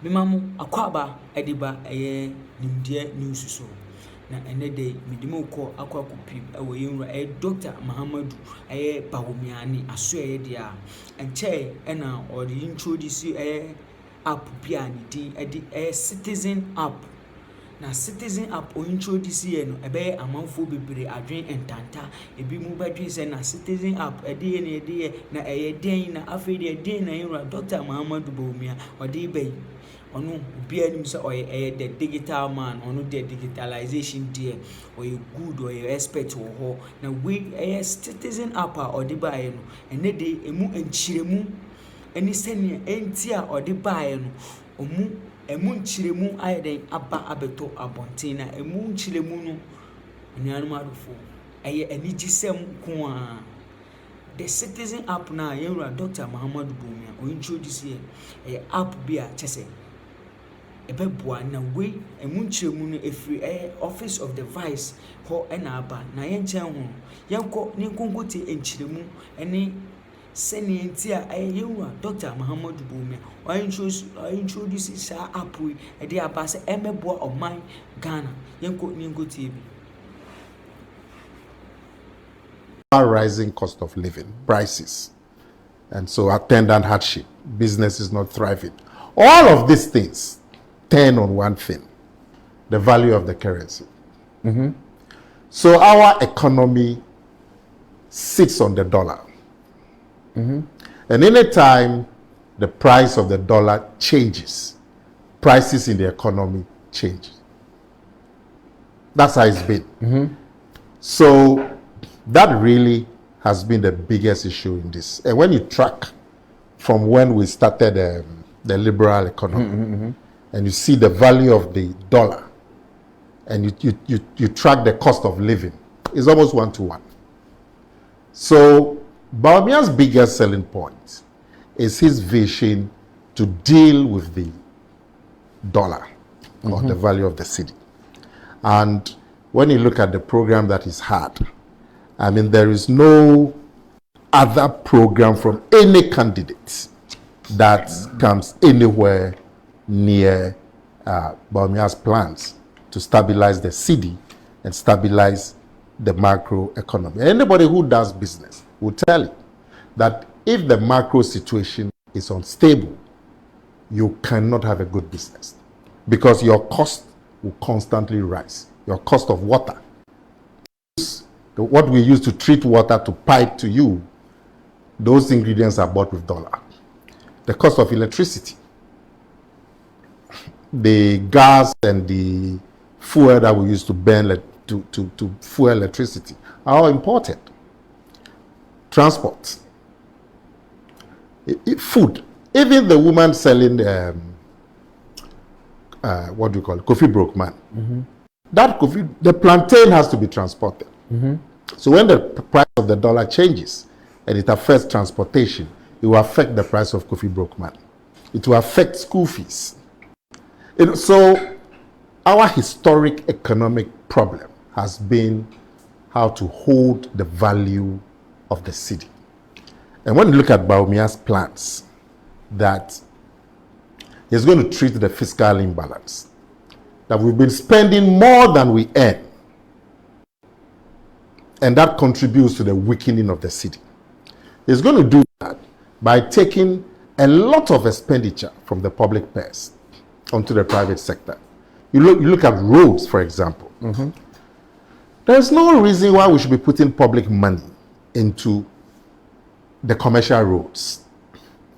Mimamu akwaba ediba nimdeɛ news so na enede midimo ko akwa kopi ewo yenwura Dr. Mahama Bawumia ni aso dia enche na or introduce app bia ni din CitizenApp na CitizenApp o introduce no ebe amanfo bebre adwen entanta ebi mu badwen se na CitizenApp ede na den na afei de den na yenwura Dr. Mahama Bawumia ode bai ono bia nim se the digital man ono the digitalization there or you good or you expert wo ho na we CitizenApp ode bae no ene de emu enchiremu eni sene enti a ode bae no emu nchiremu ayeden aba abeto abonten na emu nchiremu no nuanum adofo enigisem ko a the CitizenApp na yenwura Dr. Mahama Bawumia o introduce app bia chese ebeboa na we emu nchiremu no efiri office of the vice ho na aba na yenchen ho yenko ni nkonkote enchiremu ene sene enti a yenwura Dr. Mahama Bawumia o introduce sa app we de aba se emeboa oman Ghana yenko ni nkote bi. Rising cost of living, prices, and so attendant hardship, business is not thriving. All of these things turn on one thing: the value of the currency. So our economy sits on the dollar. And any time the price of the dollar changes, prices in the economy change. That's how it's been. So that really has been the biggest issue in this. And when you track from when we started the liberal economy, and you see the value of the dollar, and you track the cost of living, it's almost 1-to-1. So Bawumia's biggest selling point is his vision to deal with the dollar or the value of the cedi. And when you look at the program that he's had, I mean, there is no other program from any candidate that comes anywhere near Bawumia's plans to stabilize the cedi and stabilize the macro economy. Anybody who does business will tell you that if the macro situation is unstable, you cannot have a good business because your cost will constantly rise. Your cost of water, what we use to treat water to pipe to you, those ingredients are bought with dollar. The cost of electricity, the gas and the fuel that we use to burn to fuel electricity are all imported. Transport, food, even the woman selling what do you call it, coffee broke man. That coffee, the plantain has to be transported. So when the price of the dollar changes and it affects transportation, it will affect the price of coffee broke man. It will affect school fees. So our historic economic problem has been how to hold the value of the cedi. And when you look at Bawumia's plans, that he's going to treat the fiscal imbalance, that we've been spending more than we earn, and that contributes to the weakening of the cedi. He's going to do that by taking a lot of expenditure from the public purse onto the private sector. You look at roads, for example. There's no reason why we should be putting public money into the commercial roads.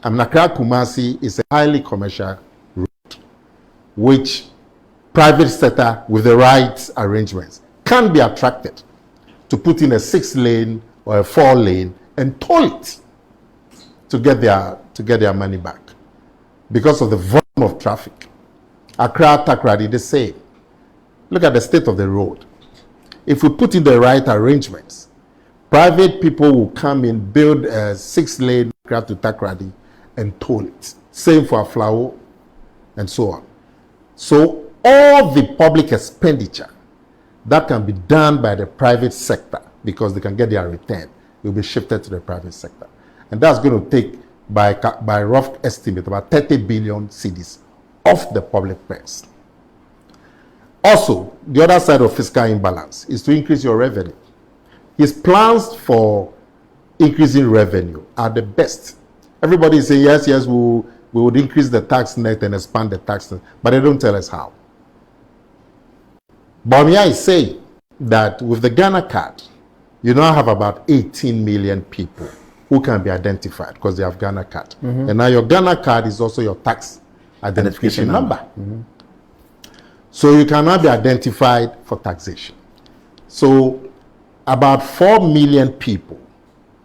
Accra Kumasi is a highly commercial road, which private sector with the right arrangements can be attracted to put in a 6-lane or a 4-lane and toll it to get their money back because of the volume of traffic. Accra Takrady the same. Look at the state of the road. If we put in the right arrangements, private people will come in, build a 6-lane Accra to Takrady and toll it. Same for Aflao and so on. So all the public expenditure that can be done by the private sector because they can get their return will be shifted to the private sector. And that's going to take, by rough estimate, about 30 billion cedis off the public purse. Also, the other side of fiscal imbalance is to increase your revenue. His plans for increasing revenue are the best. Everybody is saying, yes, we would increase the tax net and expand the tax net, but they don't tell us how. Bawumia is saying that with the Ghana card, you now have about 18 million people who can be identified because they have Ghana card. And now your Ghana card is also your tax identification number. So you cannot be identified for taxation. So about 4 million people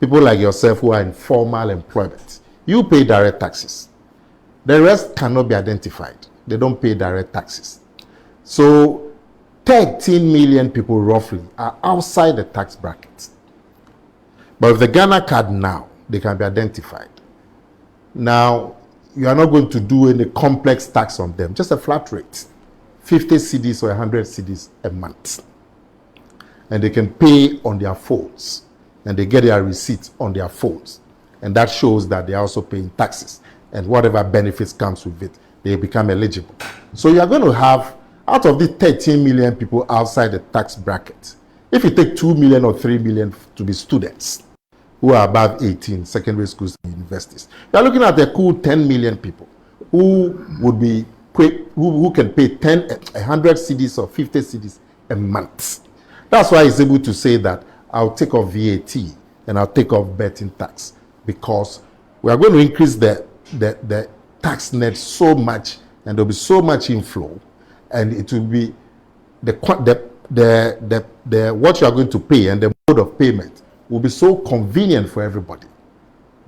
like yourself who are in formal employment, you pay direct taxes. The rest cannot be identified. They don't pay direct taxes. So 13 million people roughly are outside the tax bracket. But with the Ghana card now, they can be identified. Now, you are not going to do any complex tax on them, just a flat rate. 50 cedis or 100 cedis a month. And they can pay on their phones. And they get their receipts on their phones. And that shows that they are also paying taxes. And whatever benefits comes with it, they become eligible. So you are going to have, out of these 13 million people outside the tax bracket, if you take 2 million or 3 million to be students who are above 18, secondary schools and universities, you are looking at a cool 10 million people who would be who can pay 100 cedis or 50 cedis a month. That's why he's able to say that I'll take off VAT and I'll take off betting tax, because we are going to increase the tax net so much, and there'll be so much inflow, and it will be what you are going to pay and the mode of payment will be so convenient for everybody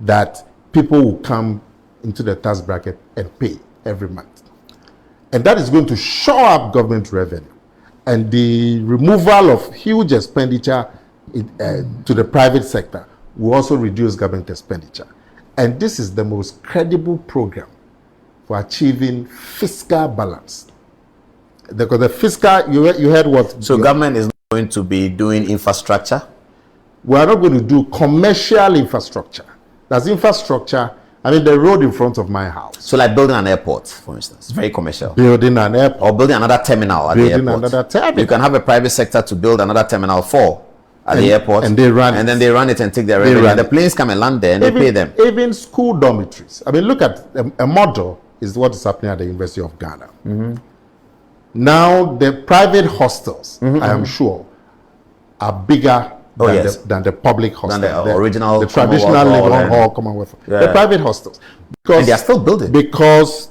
that people will come into the tax bracket and pay every month. And that is going to shore up government revenue. And the removal of huge expenditure to the private sector will also reduce government expenditure. And this is the most credible program for achieving fiscal balance. Because the fiscal, you heard what... So government is not going to be doing infrastructure? We are not going to do commercial infrastructure. That's infrastructure. I mean, the road in front of my house. So like building an airport, for instance, very commercial. Building an airport. Or building another terminal at the airport. Another terminal. You can have a private sector to build another terminal at the airport. And they run and then they run it and take their revenue. And the planes come and land there and they pay them. Even school dormitories. I mean, look at a model is what is happening at the University of Ghana. Now, the private hostels, I am sure, are bigger than the public hostels. Than the original, the traditional Legon Hall, Commonwealth. The private hostels. And they are still building. Because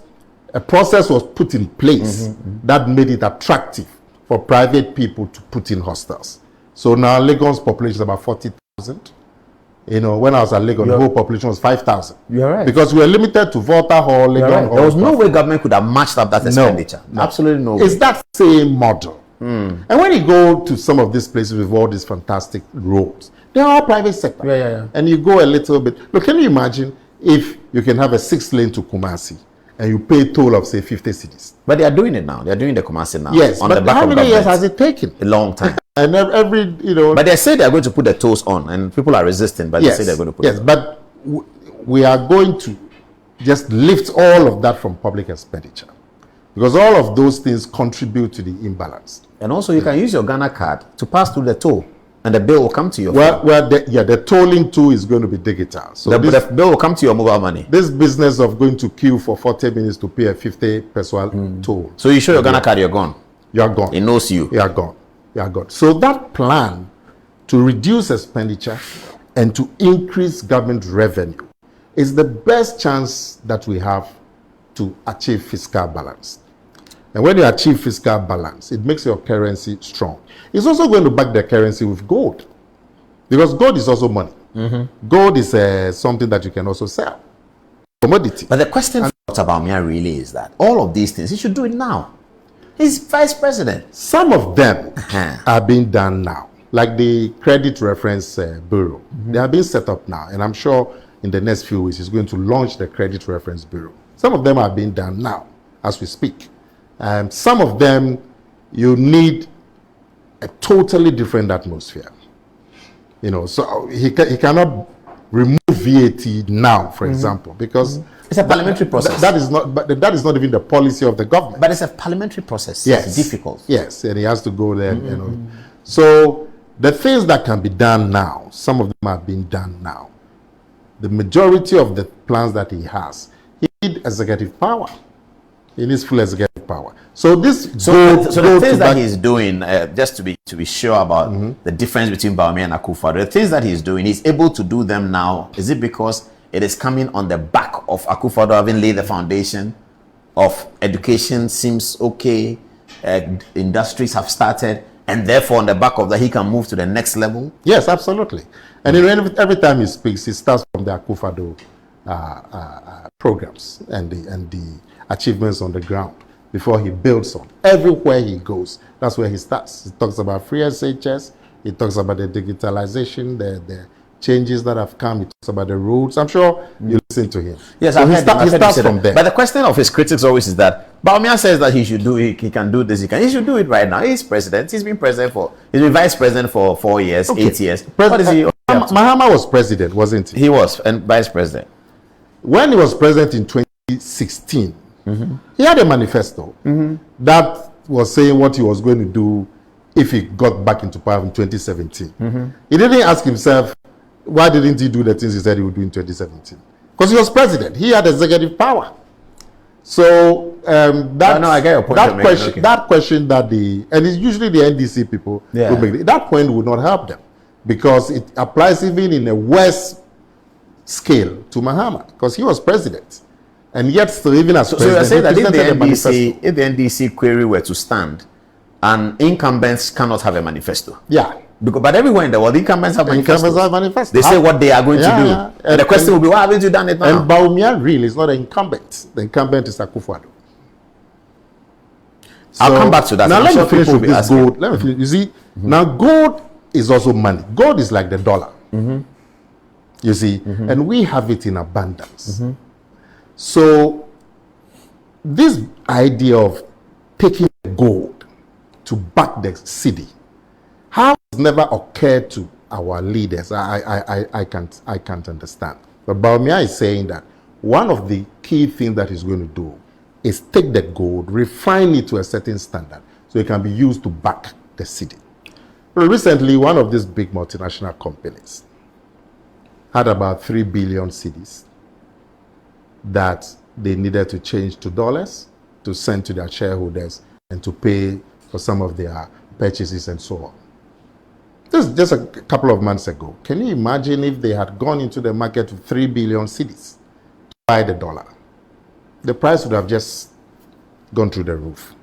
a process was put in place that made it attractive for private people to put in hostels. So now Legon's population is about 40,000. You know, when I was at Legon, the whole population was 5,000. You're right. Because we were limited to Volta Hall, Legon Hall. There was no way government could have matched up that expenditure. No. Absolutely no way. It's that same model. And when you go to some of these places with all these fantastic roads, they're all private sector. And you go a little bit. Look, can you imagine if you can have a 6-lane to Kumasi and you pay toll of, say, 50 cedis? But they are doing it now. They are doing the Kumasi now. Yes, but how many years has it taken? A long time. And every, you know... But they say they are going to put the tolls on, and people are resisting, but they say they're going to put it on. But we are going to just lift all of that from public expenditure, because all of those things contribute to the imbalance. And also, you can use your Ghana card to pass through the toll, and the bill will come to your phone. The tolling too is going to be digital. So the bill will come to your mobile money. This business of going to queue for 40 minutes to pay a 50 peso toll. So you show your Ghana card, you're gone. You're gone. It knows you. You're gone. You're gone. So that plan to reduce expenditure and to increase government revenue is the best chance that we have to achieve fiscal balance. And when you achieve fiscal balance, it makes your currency strong. It's also going to back the currency with gold, because gold is also money. Gold is something that you can also sell. Commodity. But the question for Bawumia really is that all of these things, he should do it now. He's vice president. Some of them are being done now, like the Credit Reference Bureau. They are being set up now, and I'm sure in the next few weeks he's going to launch the Credit Reference Bureau. Some of them are being done now, as we speak. Some of them, you need a totally different atmosphere. You know, so he cannot remove VAT now, for example, because It's a parliamentary process. That is not, but that is not even the policy of the government. But it's a parliamentary process. Yes. It's difficult. Yes, and he has to go there. You know. So the things that can be done now, some of them are being done now. The majority of the plans that he has, he needs executive power. He needs full executive power. So this. So the things that he's doing, just to be sure about the difference between Bawumia and Akufo-Addo, the things that he's doing, he's able to do them now. Is it because it is coming on the back of Akufo-Addo having laid the foundation of education seems okay, industries have started, and therefore on the back of that he can move to the next level? Yes, absolutely. And every time he speaks, he starts from the Akufo-Addo programs and the achievements on the ground before he builds on. Everywhere he goes, that's where he starts. He talks about free SHS, he talks about the digitalization, the changes that have come, he talks about the roads. I'm sure you listen to him. Yes, so he starts from there. But the question of his critics always is that Bawumia says that he should do it, he can do this, he should do it right now. He's president, he's been vice president for 4 years, 8 years. What is he? Mahama was president, wasn't he? He was, and vice president. When he was president in 2016, he had a manifesto that was saying what he was going to do if he got back into power in 2017. He didn't ask himself, why didn't he do the things he said he would do in 2017? Because he was president. He had executive power. So that question that and it's usually the NDC people who make it, that point would not help them, because it applies even in a worse scale to Mahama, because he was president. And yet still, even as president, so you're saying that if the NDC query were to stand, and incumbents cannot have a manifesto? Yeah. But everywhere in the world, incumbents have manifestos. They They say what they are going to do. And the question will be, why haven't you done it now? And Bawumia really is not an incumbent. The incumbent is Akufo-Addo. I'll come back to that. Now let me finish with this gold. Let me finish. You see, now gold is also money. Gold is like the dollar. You see, and we have it in abundance. So this idea of taking gold to back the city has never occurred to our leaders. I can't understand. But Bawumia is saying that one of the key things that he's going to do is take the gold, refine it to a certain standard, so it can be used to back the city. Well, recently, one of these big multinational companies had about 3 billion cedis that they needed to change to dollars to send to their shareholders and to pay for some of their purchases and so on. This is just a couple of months ago. Can you imagine if they had gone into the market with 3 billion cedis to buy the dollar? The price would have just gone through the roof.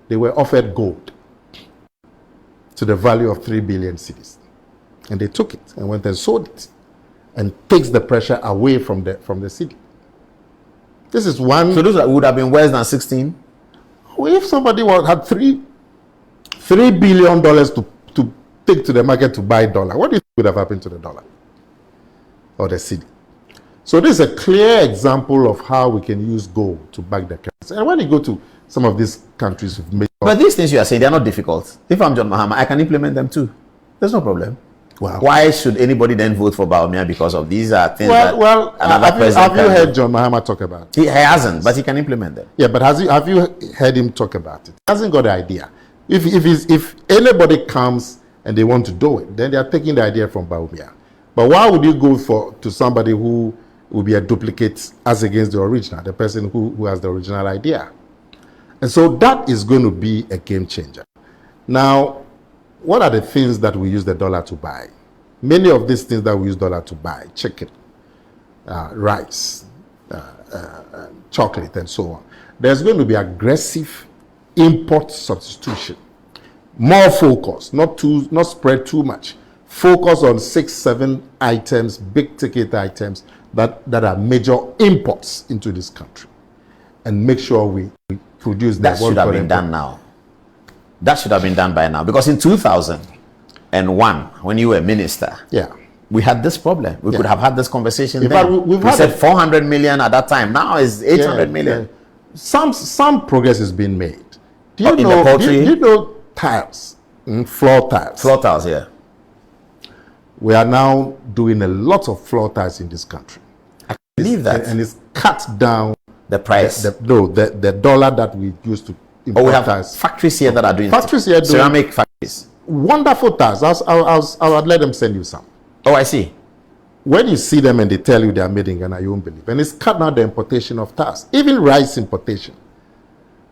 They were offered gold to the value of 3 billion cedis, and they took it and went and sold it, and takes the pressure away from the city. This is one. So those would have been worse than 16. Well, if somebody had $3 billion to take to the market to buy dollar, what do you think would have happened to the dollar or the city? So this is a clear example of how we can use gold to back the currency. And when you go to some of these countries with major... But these things you are saying, they are not difficult. If I'm John Mahama, I can implement them too. There's no problem. Wow. Why should anybody then vote for Bawumia because of these things have you heard do? John Mahama talk about it? He hasn't, but he can implement them. Yeah, but have you heard him talk about it? He hasn't got the idea. If anybody comes and they want to do it, then they are taking the idea from Bawumia. But why would you go to somebody who will be a duplicate as against the original, the person who has the original idea? And so that is going to be a game changer. Now, what are the things that we use the dollar to buy? Many of these things that we use dollar to buy, chicken, rice, chocolate, and so on. There's going to be aggressive import substitution. More focus, not spread too much. Focus on 6-7 items, big ticket items that are major imports into this country, and make sure we produce that. Should have been done now. That should have been done by now, because in 2001, when you were minister, we had this problem. We could have had this conversation. In fact, we said 400 million at that time. Now it's 800 million. Yeah. Some progress has been made. Do you know? Do you know tiles, floor tiles? Floor tiles, yeah. We are now doing a lot of floor tiles in this country. Believe that. And it's cut down the price. The dollar that we used to import. We have factories here that are doing factories here ceramic factories. Wonderful tires. I'll let them send you some. Oh, I see. When you see them and they tell you they are made in Ghana, you won't believe. And it's cut down the importation of tires. Even rice importation.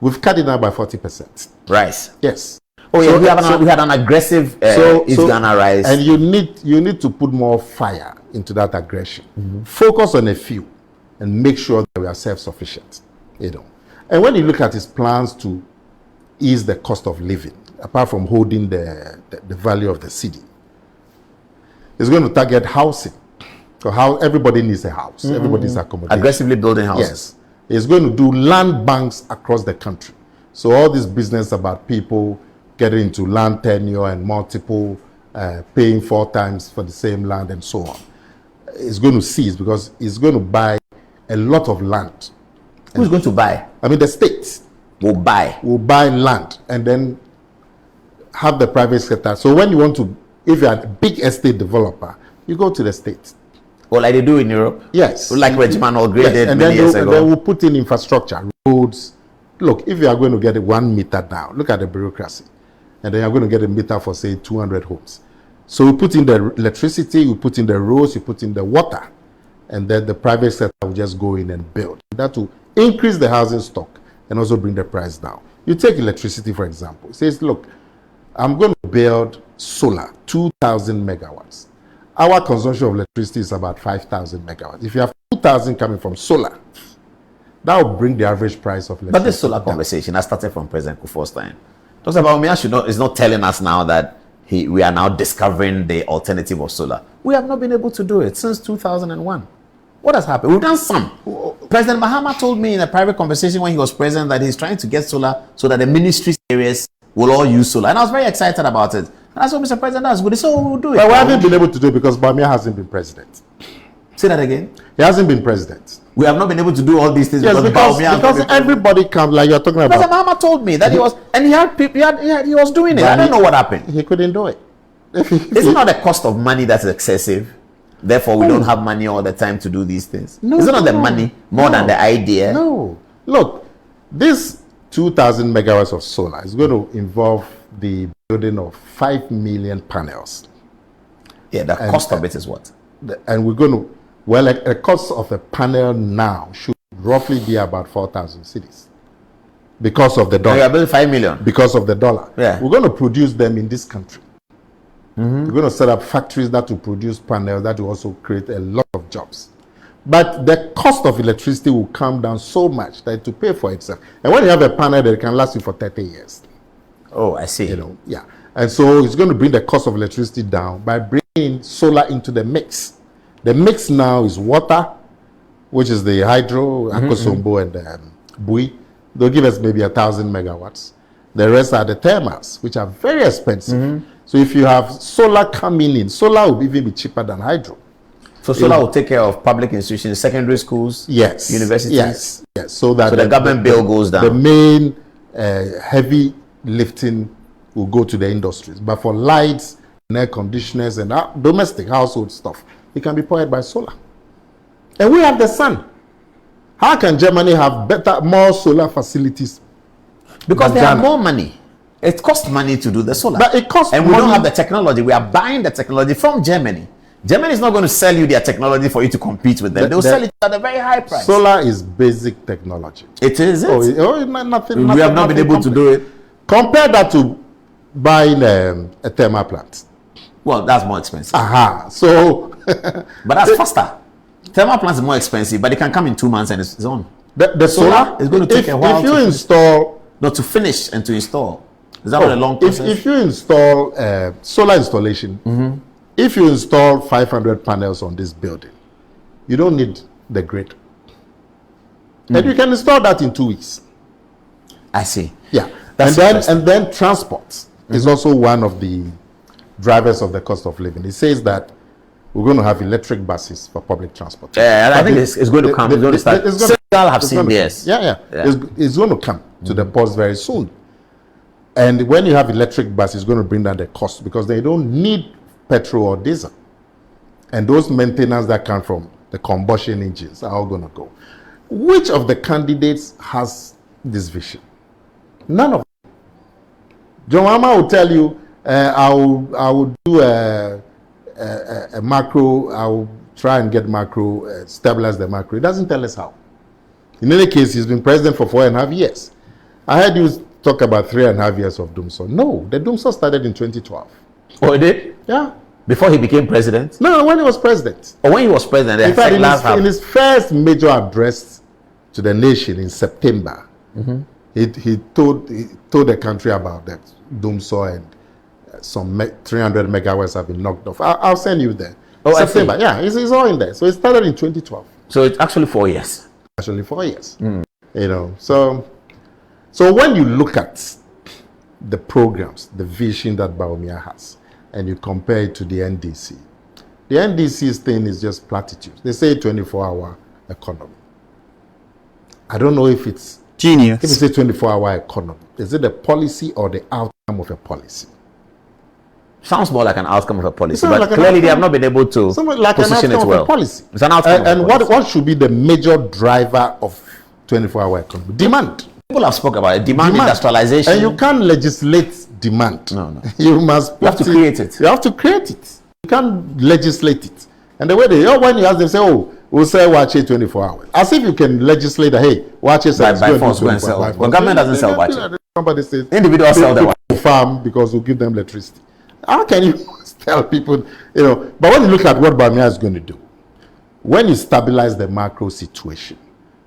We've cut it down by 40%. Rice? Yes. Oh, yeah, we had an aggressive East Ghana rice. And you need to put more fire into that aggression. Focus on a few and make sure that we are self-sufficient. And when you look at his plans to ease the cost of living, apart from holding the value of the city, it's going to target housing. So how everybody needs a house. Everybody needs accommodation. Aggressively building houses. Yes. It's going to do land banks across the country. So all this business about people getting into land tenure and multiple, paying 4 times for the same land and so on, is going to cease because it's going to buy a lot of land. Who's going to buy? I mean, the states will buy land and then have the private sector. So when you want to, if you're a big estate developer, you go to the states. Well, like they do in Europe? Yes. Like Regiment upgraded and many years ago. And then we'll put in infrastructure, roads. Look, if you are going to get it 1 meter down, look at the bureaucracy. And then you're going to get a meter for, say, 200 homes. So we put in the electricity, we put in the roads, we put in the water. And then the private sector will just go in and build. That will increase the housing stock and also bring the price down. You take electricity, for example. It says, look, I'm going to build solar, 2,000 megawatts. Our consumption of electricity is about 5,000 megawatts. If you have 2,000 coming from solar, that will bring the average price of electricity. But this solar conversation has started from President Kufuor's time. Dr. Bawumia is not telling us now that we are now discovering the alternative of solar. We have not been able to do it since 2001. What has happened? We've done some. President Mahama told me in a private conversation when he was president that he's trying to get solar so that the ministry areas will all use solar. And I was very excited about it. And that's what Mr. President has. But so we'll do it. But we haven't been able to do it because Bawumia hasn't been president. Say that again. He hasn't been president. We have not been able to do all these things because everybody comes, like you're talking about. President Mahama told me that he was, and he had people, he was doing it. I don't know what happened. He couldn't do it. Is it not the cost of money that's excessive? Therefore, we don't have money all the time to do these things. No, is it not the money more than the idea? No. Look, this 2,000 megawatts of solar is going to involve the building of 5 million panels. Yeah, the cost of it is what? And we're going to, well, the cost of a panel now should roughly be about 4,000 cities because of the dollar. You are building 5 million. Because of the dollar. Yeah. We're going to produce them in this country. We're going to set up factories that will produce panels that will also create a lot of jobs. But the cost of electricity will come down so much that it will pay for itself. And when you have a panel that can last you for 30 years. Oh, I see. Yeah. And so it's going to bring the cost of electricity down by bringing solar into the mix. The mix now is water, which is the hydro, Akosombo and Bui. They'll give us maybe 1,000 megawatts. The rest are the thermals, which are very expensive. So if you have solar coming in, solar will even be cheaper than hydro. So solar will take care of public institutions, secondary schools, yes, universities? Yes. So that the government bill goes down. The main heavy lifting will go to the industries. But for lights and air conditioners and domestic household stuff, it can be powered by solar. And we have the sun. How can Germany have more solar facilities? Because they have more money. It costs money to do the solar. But it costs and money. We don't have the technology. We are buying the technology from Germany. Germany is not going to sell you their technology for you to compete with them. They'll sell it at a very high price. Solar is basic technology. It is. Nothing. We have not been able to do it. Compare that to buying a thermal plant. Well, that's more expensive. So, but that's faster. Thermal plants is more expensive, but it can come in 2 months and it's on. The solar is going to take a while. If you install, to finish and to install. Is that a long process? If you install solar installation, if you install 500 panels on this building, you don't need the grid. And you can install that in 2 weeks. I see. Yeah. And then transport is also one of the drivers of the cost of living. It says that we're going to have electric buses for public transport. I think it's going to come. It's going to start. Fiscal have seen this. Yeah. It's going to come to the ports very soon. And when you have electric buses, it's going to bring down the cost because they don't need petrol or diesel. And those maintenance that come from the combustion engines are all going to go. Which of the candidates has this vision? None of them. John Mahama will tell you, I will do a macro, I will try and get macro, stabilize the macro. He doesn't tell us how. In any case, he's been president for 4.5 years. I heard you talk about 3.5 years of doomsday. No, the doomsday started in 2012. Oh, it did? Yeah. Before he became president? No, when he was president. Or when he was president? In fact, in his first major address to the nation in September, he told the country about that doomsday and some 300 megawatts have been knocked off. I'll send you there. Oh, September, yeah, it's all in there. So it started in 2012. So it's actually 4 years. Actually 4 years. You know, so when you look at the programs, the vision that Bawumia has, and you compare it to the NDC, the NDC's thing is just platitudes. They say 24-hour economy. I don't know if it's genius. If you say 24-hour economy, is it a policy or the outcome of a policy? Sounds more like an outcome of a policy, but like clearly they have not been able to position it well. Policy. It's an outcome and what should be the major driver of 24-hour economy? Demand. People have spoken about it. Demand, industrialization. And you can't legislate demand. No. You have to create it. You have to create it. You can't legislate it. And the way when you ask them, say, oh, we'll sell Wache 24 hours. As if you can legislate that, hey, Wache sells by force, go and sell. Well, government doesn't sell Wache. Somebody says, individuals sell the farm because we'll give them electricity. How can you tell people, but when you look at what Bawumia is going to do, when you stabilize the macro situation,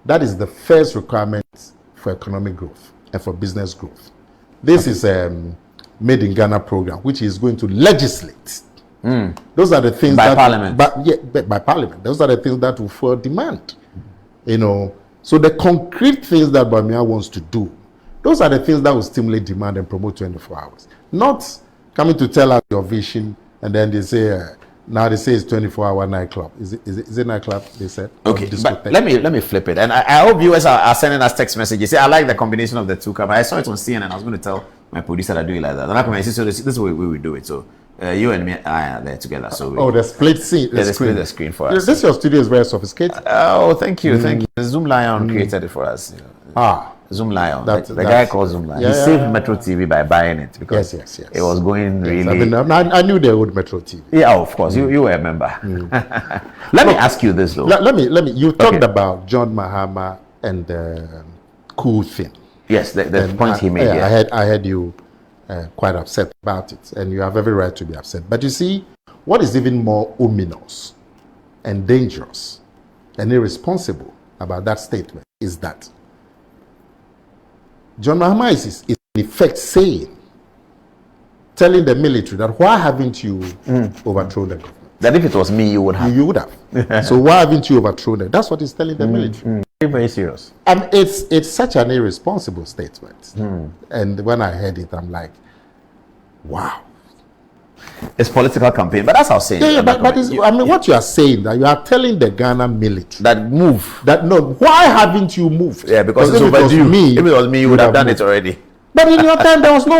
that is the first requirement for economic growth and for business growth. This is a Made in Ghana program, which is going to legislate. Those are the things by Parliament. By Parliament. Those are the things that will fuel demand. So the concrete things that Bawumia wants to do, those are the things that will stimulate demand and promote 24 hours. Not coming to tell us your vision, and then they say, now they say it's 24-hour nightclub. Is it nightclub, they said? Okay, but let me flip it. And I hope viewers are sending us text messages. Say, I like the combination of the two covers. I saw it on CNN. I was going to tell my producer that I do it like that. And I come so this is the way we do it. So you and me are there together. So the split scene. They split the screen for us. This your studio is very sophisticated. Oh, thank you. Thank you. Zoom Lion created it for us. Zoom Lion. The guy called Zoom Lion. He saved Metro TV by buying it because it was going really. I knew they would Metro TV. Yeah, of course. You were a member. Let me ask you this though. Let me. You talked about John Mahama and the cool thing. Yes, the point he made. Yeah, I heard you quite upset about it, and you have every right to be upset. But you see, what is even more ominous and dangerous and irresponsible about that statement is that John Mahama is in effect telling the military that why haven't you overthrown the government? That if it was me, you would have. You would have. So why haven't you overthrown it? That's what he's telling the military. Very, very serious. And it's such an irresponsible statement. And when I heard it, I'm like, wow. It's political campaign, but that's how I'm saying. Yeah, but what you are saying, that you are telling the Ghana military why haven't you moved? Yeah, because it's overdue. If it was me, you would have done it already. But in your time, there was no